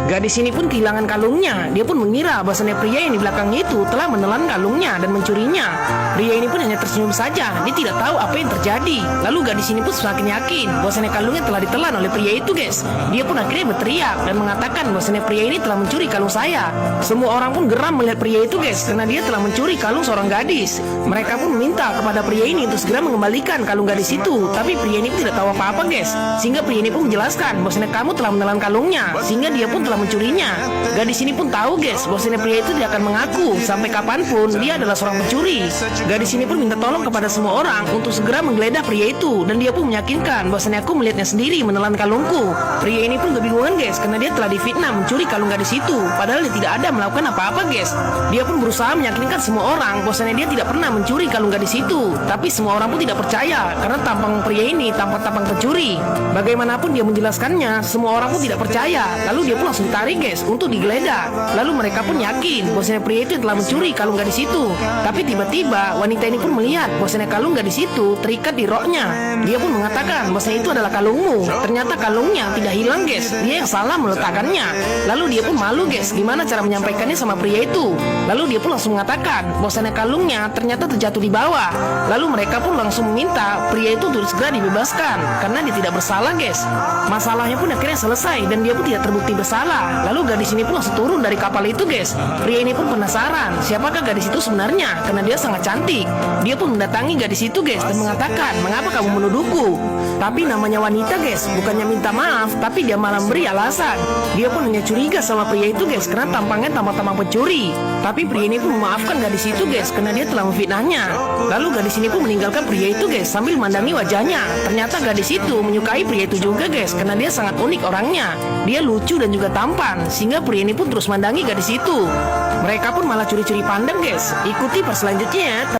Gadis ini pun kehilangan kalungnya. Dia pun mengira bahwasannya pria yang di belakangnya itu telah menelan kalungnya dan mencurinya. Pria ini pun hanya tersenyum saja. Dia tidak tahu apa yang terjadi. Lalu gadis ini pun semakin yakin bahwasannya kalungnya telah ditelan oleh pria itu, guys. Dia pun akhirnya berteriak dan mengatakan bahwasannya pria ini telah mencuri kalung saya. Semua orang pun geram melihat pria itu, guys, karena dia telah mencuri kalung seorang gadis. Mereka pun meminta kepada pria ini untuk segera mengembalikan kalung gadis itu. Tapi pria ini pun tidak tahu apa-apa, guys. Sehingga pria ini pun menjelaskan bahwasannya kamu telah menelan kalungnya, sehingga dia pun telah mencurinya. Gadis ini pun tahu, guys, bahwasannya pria itu tidak akan mengaku sampai kapanpun dia adalah seorang pencuri. Gadis ini pun minta tolong kepada semua orang untuk segera menggeledah pria itu, dan dia pun meyakinkan bahwasannya aku melihatnya sendiri menelan kalungku. Pria ini pun kebingungan, guys, karena dia telah difitnah mencuri kalung gadis itu, padahal dia tidak ada melakukan apa-apa, guys. Dia pun berusaha meyakinkan semua orang bahwasannya dia tidak pernah mencuri kalung gadis itu, tapi semua orang pun tidak percaya karena tampang pria ini tampang pencuri. Bagaimanapun dia menjelaskannya, semua orang pun tidak percaya. Lalu dia pun langsung ditarik, guys, untuk digeledah. Lalu mereka pun yakin bahwasanya pria itu yang telah mencuri kalung gadis itu. Tapi tiba-tiba wanita ini pun melihat bahwasanya kalung gadis itu terikat di roknya. Dia pun mengatakan bahwasanya itu adalah kalungmu. Ternyata kalungnya tidak hilang, guys. Dia yang salah meletakkannya. Lalu dia pun malu, guys, gimana cara menyampaikannya sama pria itu. Lalu dia pun langsung mengatakan bahwasanya kalungnya ternyata terjatuh di bawah. Lalu mereka pun langsung meminta pria itu untuk segera dibebaskan karena dia tidak bersalah, guys. Masalahnya pun akhirnya selesai dan dia pun tidak terbukti bersalah. Lalu gadis ini pun langsung turun dari kapal itu, guys. Pria ini pun penasaran siapakah gadis itu sebenarnya karena dia sangat cantik. Dia pun mendatangi gadis itu, guys, dan mengatakan, mengapa kamu menuduhku? Tapi namanya wanita, guys, bukannya minta maaf, tapi dia malah beri alasan. Dia pun hanya curiga sama pria itu, guys, karena tampangnya tampang-tampang pencuri. Tapi pria ini pun memaafkan gadis itu, guys, karena dia telah memfitnahnya. Lalu gadis ini pun meninggalkan pria itu, guys, sambil memandangi wajahnya. Ternyata gadis itu menyukai pria itu juga, guys, karena dia sangat unik orangnya. Dia lucu dan juga tampan, sehingga pria ini pun terus memandangi gadis itu. Mereka pun malah curi-curi pandang, guys. Ikuti part selanjutnya ya.